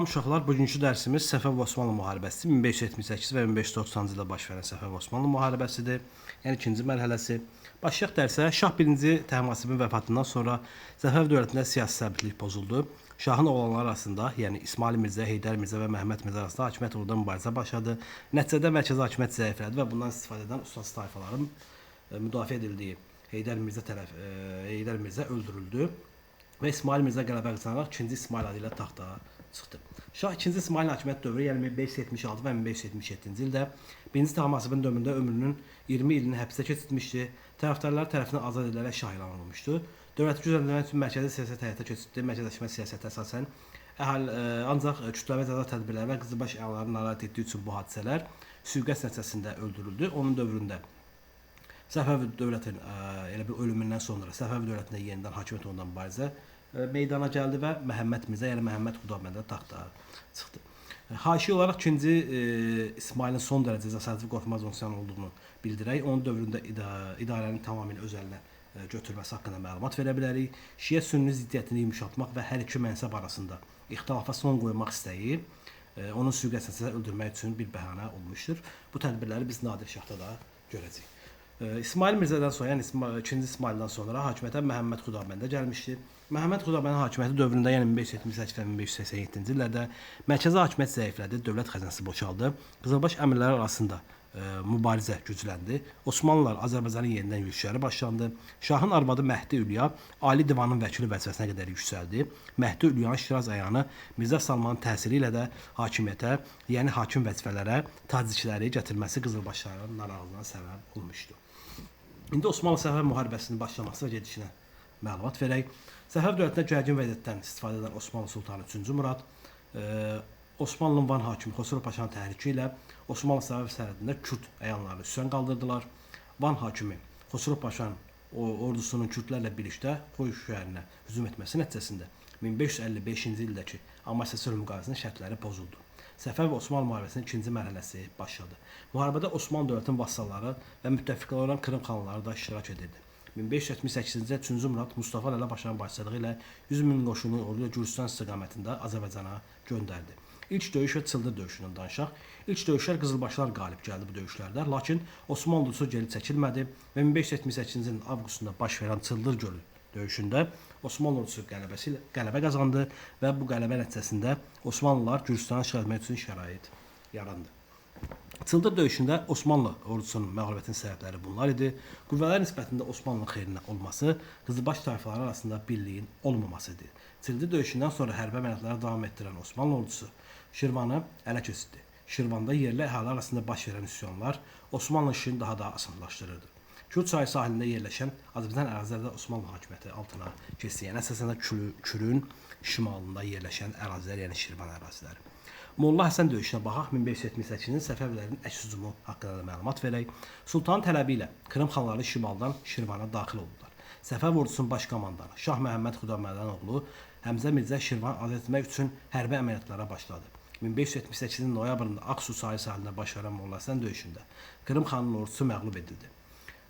Uşaqlar, bugünkü dərsimiz Səfəv Osmanlı müharibəsi 1578 və 1590-cı ildə baş verən Səfəv Osmanlı müharibəsidir. Yəni ikinci mərhələsi. Başlayaq dərsə. Şah 1-ci Təhmasibin vəfatından sonra Səfəv dövlətində siyasi sabitlik pozuldu. Şahın oğlanları arasında, yəni İsmail Mirzə, Heydər Mirzə və Məhəmməd Mirzə arasında hakimiyyət uğrunda mübarizə başladı. Nəticədə mərkəzi hakimiyyət zəiflədi və bundan istifadə edən ustaz tayfaların müdafiə edildiyi Heydər Mirzə öldürüldü və İsmail Mirzə qələbə qazanaraq 2-ci İsmail adı ilə taxta çıxdı. Şah 2-ci İsmailin hakimiyyət dövrü, yəni 1576 və 1577-ci ildə 1-ci Təhmasibin dövründə ömrünün 20 ilini həbsdə keçirtmişdi. Tərəfdarlar tərəfindən azad edilərək şah elan olunmuşdu. Dövləti gücləndirmək üçün mərkəzi siyasət həyata keçirdi. Mərkəzləşmə siyasəti əsasən ancaq kütləvi cəza tədbirləri və qızılbaş əyanları narahat etdiyi üçün bu hadisələr sui-qəsd nəticəsində öldürüldü. Onun dövründə Səfəv dövlətinin elə bir ölümündən sonra Səfəv dövlətində yenidən hakimiyyət olunan mübarizə meydana gəldi və Məhəmməd Mirzə, yəni Məhəmməd Xudabəndə taxta çıxdı. Haşi olaraq 2-ci İsmailin son dərəcə cəsarətli qorxmaz insan olduğunu bildirək, onun dövründə idarənin tamamilə öz əlinə götürməsi haqqında məlumat verə bilərik. Şiə-Sünni ziddiyyətini yumuşatmaq və hər iki mənsəb arasında ixtilafa son qoymaq istəyi onun sui-qəsd öldürmək üçün bir bəhanə olmuşdur. Bu tədbirləri biz Nadir Şahda da görəcəyik. İsmail Mirzədən sonra, yəni 2-ci İsmaildən sonra hakimiyyətə Məhəmməd Xudabəndə gəlmişdi. Məhəmməd Xudabəndin hakimiyyəti dövründə, yəni 1578 və 1587-ci illərdə mərkəzi hakimiyyət zəiflədi, dövlət xəzinəsi boşaldı. Qızılbaş əmirləri arasında mübarizə gücləndi. Osmanlılar Azərbaycanın yenidən yürüşləri başlandı. Şahın arvadı Məhdi Ülya Ali Divanın vəkili vəzifəsinə qədər yüksəldi. Məhdi Ülyanın Şiraz əyanı Mirzə Salmanın təsiri ilə də hakimiyyətə, yəni hakim vəzifələrə tacikləri gətirməsi qızılbaşların narazılığına səbəb olmuşdu. İndi Osmanlı-Səfəv müharibəsinin başlaması və gedişinə məlumat verək. Səfəv dövlətində gərgin vəziyyətdən istifadə edən Osmanlı Sultanı 3-cü Murad Osmanlının Van hakimi Xosrov Paşanın təhriki ilə Osmanlı-Səfəv sərhədində Kürd əyanlarını üsyan qaldırdılar. Van hakimi Xosrov Paşanın ordusunun Kürdlərlə birlikdə Xoy şəhərinə hücum etməsi nəticəsində 1555-ci ildəki Amasya sülh müqaviləsinin şərtləri pozuldu. Səfəv Osmanlı müharibəsinin ikinci mərhələsi başladı. Müharibədə Osmanlı dövlətinin vassalları və müttəfiqləri olan Krım xanları da iştirak edirdi. 1578-ci ildə 3-cü Murad Mustafa Lələ Paşanın başçılığı ilə 100 min qoşunu ordu Gürcistan istiqamətində Azərbaycana göndərdi. İlk döyüş və Çıldır döyüşündən danışaq. İlk döyüşlər qızılbaşlar qalib gəldi bu döyüşlərdə, lakin Osmanlı ordusu geri çəkilmədi və 1578-ci ilin avqustunda baş verən Çıldır gölü döyüşündə Osmanlı ordusu qələbə qazandı və bu qələbə nəticəsində Osmanlılar Gürcistanı işğal etmək üçün şərait yarandı. Çıldır döyüşündə Osmanlı ordusunun məğlubiyyətinin səbəbləri bunlar idi. Qüvvələr nisbətində Osmanlının xeyrinə olması, qızılbaş tayfaları arasında birliyin olmaması idi. Çıldır döyüşündən sonra hərbi əməliyyatları davam etdirən Osmanlı ordusu Şirvanı ələ keçirdi. Şirvanda yerli əhali arasında baş verən üsyanlar Osmanlı işini daha da asanlaşdırırdı. Kürd çayı sahilində yerləşən Azərbaycan ərazilərdə Osmanlı hakimiyyəti altına keçdi. Yəni əsasən Kürün şimalında yerləşən ərazilər, yəni Şirvan əraziləri. Molla Həsən döyüşünə baxaq. 1578-ci ilin Səfəvlərin əks hücumu haqqında da məlumat verək. Sultanın tələbi ilə Krım xanları şimaldan Şirvana daxil oldular. Səfəv ordusunun baş komandanı Şah Məhəmməd Xudamərdin oğlu Həmzə Mirzə Şirvan azad etmək üçün hərbi əməliyyatlara başladı. 1578-ci noyabrında Aksu çayı sahilində baş verən Molla Həsən döyüşündə Krım xanının ordusu məğlub edildi.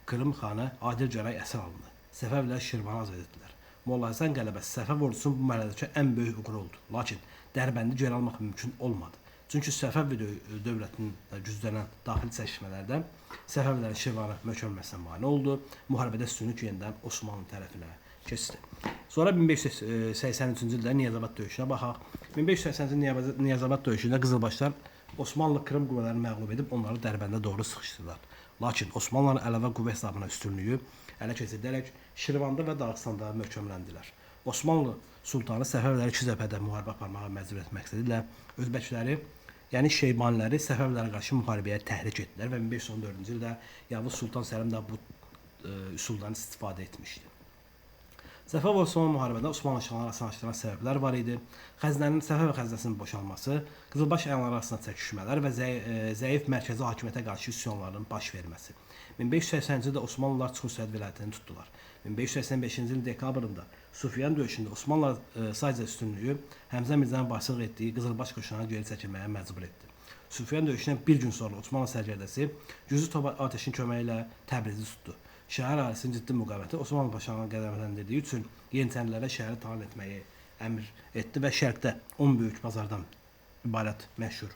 Krım xanı Adil Cəray əsir alındı. Səfəvlər Şirvanı azad etdilər. Molla Həsən qələbəsi Səfəv ordusunun bu mərhələdəki ən böyük uğuru oldu. Lakin Dərbəndi geri almaq mümkün olmadı. Çünki Səfəv dövlətinin güclənən daxili çəkişmələrdə Səfəvlərin Şirvanı möhkəmləməsinə mane oldu. Müharibədə üstünlük yenidən Osmanlı tərəfinə keçdi. Sonra 1583-cü ildə Niyazabad döyüşünə baxaq. 1583-cü Niyazabad döyüşündə qızılbaşlar Osmanlı Krım qüvvələrini məğlub edib onları Dərbəndə doğru sıxışdırdılar. Lakin Osmanlıların əlavə qüvvə hesabına üstünlüyü ələ keçirdərək Şirvanda və Dağıstanda möhkəmləndilər. Osmanlı sultanı Səfəvləri iki cəbhədə müharibə aparmağa məcbur etmək məqsədilə özbəkləri, yəni Şeybaniləri Səfəvlərə qarşı müharibəyə təhrik etdilər və 1514-cü ildə Yavuz Sultan Səlim də bu üsuldan istifadə etmişdi. Səfəv Osmanlı müharibədə Osmanlı işğalını asanlaşdıran səbəblər var idi. Səfəv xəzinəsinin boşalması, qızılbaş əyanları arasında çəkişmələr və zəif mərkəzi hakimiyyətə qarşı üsyanların baş verməsi. 1580-ci ildə Osmanlılar Çuxurşəhər vilayətini tutdular. 1585-ci ilin dekabrında Sufyan döyüşündə Osmanlılar sadəcə üstünlüyü Həmzə Mirzənin başçılıq etdiyi qızılbaş qoşunlarını geri çəkilməyə məcbur etdi. Sufyan döyüşündən bir gün sonra Osmanlı sərkərdəsi Güclü Toba Ateşin köməyi ilə Təbrizi tutdu. Şəhər əhalisinin ciddi müqaviməti Osmanlı Paşanın qədəmələndirdiyi üçün Yeniçərilərə şəhəri talan etməyi əmr etdi və şərqdə 10 böyük bazardan ibarət məşhur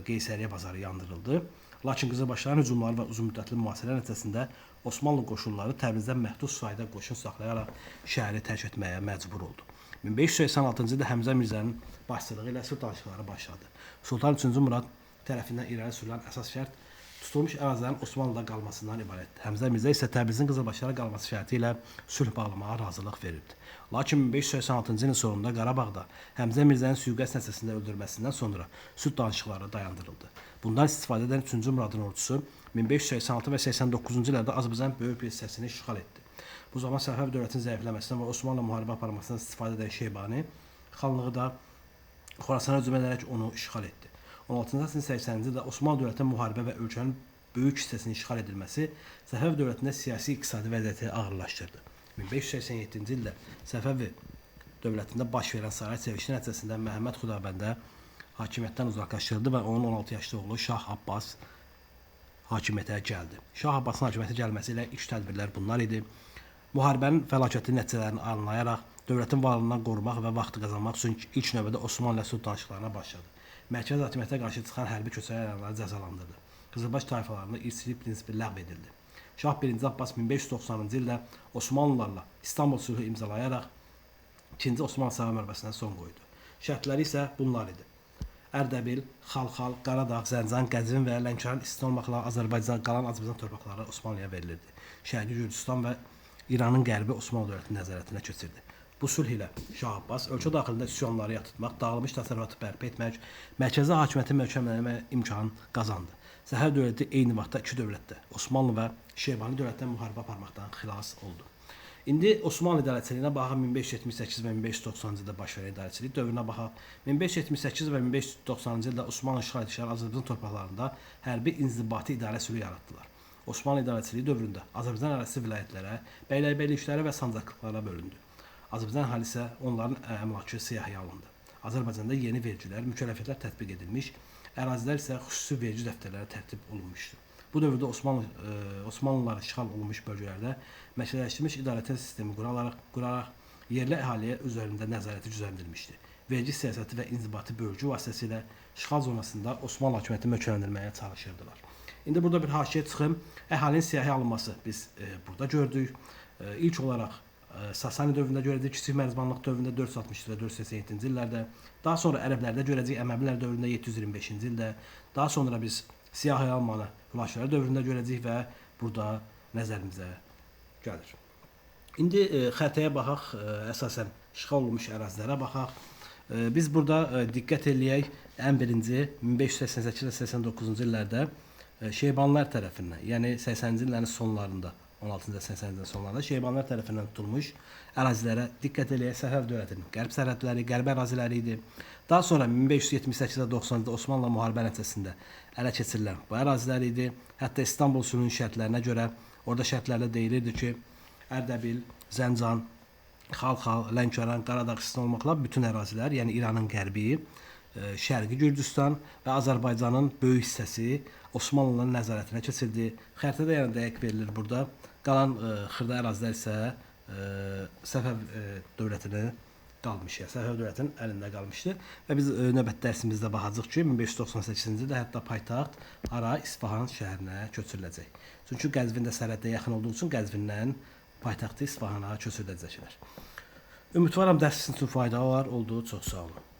Qeysəriyyə bazarı yandırıldı. Lakin Qızılbaşların hücumları və uzunmüddətli mühasirə nəticəsində Osmanlı qoşunları Təbrizdən məhdud sayda qoşun saxlayaraq şəhəri tərk etməyə məcbur oldu. 1586-cı ildə Həmzə Mirzənin başçılığı ilə sülh danışıqları başladı. Sultan 3-cü Murad tərəfindən irəli sürülən əsas şərt tutulmuş ərazilərin Osmanlıda qalmasından ibarətdir. Həmzə Mirzə isə Təbrizin Qızılbaşlara qalması şərti ilə sülh bağlamağa razılıq verirdi. Lakin 1586-cı ilin sonunda Qarabağda Həmzə Mirzənin sui-qəsd nəticəsində öldürülməsindən sonra sülh danışıqları dayandırıldı. Bundan istifadə edən 3-cü Muradın ordusu 1586 və 89-cu illərdə Azərbaycan böyük bir hissəsini işğal etdi. Bu zaman Səfəv dövlətinin zəifləməsindən və Osmanlı müharibə aparmasından istifadə edən Şeybani xanlığı da Xorasana hücum edərək onu işğal etdi. 16-cı əsrin 80-ci ildə Osmanlı dövlətinin müharibə və ölkənin böyük hissəsinin işğal edilməsi Səfəv dövlətində siyasi iqtisadi vəziyyəti ağırlaşdırdı. 1587-ci ildə Səfəv dövlətində baş verən saray çevrilişi nəticəsində Məhəmməd Xudabəndə hakimiyyətdən uzaqlaşdırıldı və onun 16 yaşlı oğlu Şah Abbas hakimiyyətə gəldi. Şah Abbasın hakimiyyətə gəlməsi ilə ilk tədbirlər bunlar idi. Müharibənin fəlakətli nəticələrini anlayaraq dövlətin varlığından qorumaq və vaxt qazanmaq üçün ilk növbədə Osmanlı ilə sülh danışıqlarına başladı. Mərkəzi hakimiyyətə qarşı çıxan hərbi köçəri əyanları cəzalandırdı. Qızılbaş tayfalarında irsilik prinsipi ləğv edildi. Şah 1-ci Abbas 1590-cı ildə Osmanlılarla İstanbul sülhü imzalayaraq 2-ci Osmanlı-Səfəv müharibəsinə son qoydu. Şərtləri isə bunlar idi. Ərdəbil, Xalxal, Qaradağ, Zəncan, Qəzvin və Lənkəran istisna olmaqla qalan Azərbaycan torpaqları Osmanlıya verilirdi. Şərqi Gürcüstan və İranın qərbi Osmanlı dövlətinin nəzarətinə keçirdi. Bu sülh ilə Şah Abbas ölkə daxilində üsyanları yatırtmaq, dağılmış təsərrüfatı bərpa etmək, mərkəzi hakimiyyəti möhkəmlənmə imkanı qazandı. Səfəv dövləti eyni vaxtda iki dövlətdə, Osmanlı və Şeybani dövlətdən müharibə aparmaqdan xilas oldu. İndi Osmanlı idarəçiliyinə baxaq 1578 və 1590-cı ildə baş verən idarəçilik dövrünə baxaq. 1578 və 1590-cı ildə Osmanlı işğal edişləri Azərbaycan torpaqlarında hərbi inzibati idarə sülhü yaratdılar. Osmanlı idarəçiliyi dövründə Azərbaycan ərazisi vilayətlərə, bəylərbəyliklərə və sancaqlıqlara bölündü. Azərbaycan əhali isə onların əmlakı siyahıya alındı. Azərbaycanda yeni vergilər, mükəlləfiyyətlər tətbiq edilmiş, ərazilər isə xüsusi vergi dəftərləri tərtib olunmuşdu. Bu dövrdə Osmanlılar işğal olunmuş bölgələrdə mərkəzləşdirilmiş idarəetmə sistemi quraraq yerli əhaliyə üzərində nəzarəti gücləndirilmişdi. Vergi siyasəti və inzibati bölgü vasitəsilə işğal zonasında Osmanlı hakimiyyəti möhkəmləndirməyə çalışırdılar. İndi burada bir haşiyə çıxım. Əhalinin siyahıya alınması biz burada gördük. İlk olaraq Sasani dövründə görəcək, Kiçik Mərzbanlıq dövründə 460 və 487-ci illərdə, daha sonra ərəblərdə görəcək, Əməvilər dövründə 725-ci ildə, daha sonra biz siyahıya almanı Hülaşilər dövründə görəcək və burada nəzərimizə gəlir. İndi xəritəyə baxaq, əsasən işğal olunmuş ərazilərə baxaq. Biz burada diqqət eləyək, ən birinci 1588 və 89-cu illərdə Şeybanlar tərəfindən, yəni 80-ci illərin sonlarında, 16-cı 80-ci illərin sonlarında Şeybanlar tərəfindən tutulmuş ərazilərə diqqət eləyək. Səfəv dövlətinin qərb sərhədləri, qərbi əraziləri idi. Daha sonra 1578 və 90-da Osmanlı müharibə nəticəsində ələ keçirilən bu ərazilər idi. Hətta İstanbul sülhünün şərtlərinə görə orada şərtlərdə deyilirdi ki, Ərdəbil, Zəncan, Xalxal, Lənkəran, Qaradağ istisna olmaqla bütün ərazilər, yəni İranın qərbi, Şərqi Gürcüstan və Azərbaycanın böyük hissəsi Osmanlıların nəzarətinə keçirdi. Xəritədə yəni dəqiq verilir burada. Qalan xırda ərazilər isə Səfəv dövlətinin qalmış, yəni Səfəv dövlətinin əlində qalmışdı. Və biz növbəti dərsimizdə baxacağıq ki, 1598-ci ildə hətta paytaxt Ara İsfahan şəhərinə köçürüləcək. Çünki Qəzvin də sərhəddə yaxın olduğu üçün Qəzvindən paytaxtı İsfahana köçürüləcəklər. Ümidvaram dərs sizin üçün faydalı oldu. Çox sağ olun.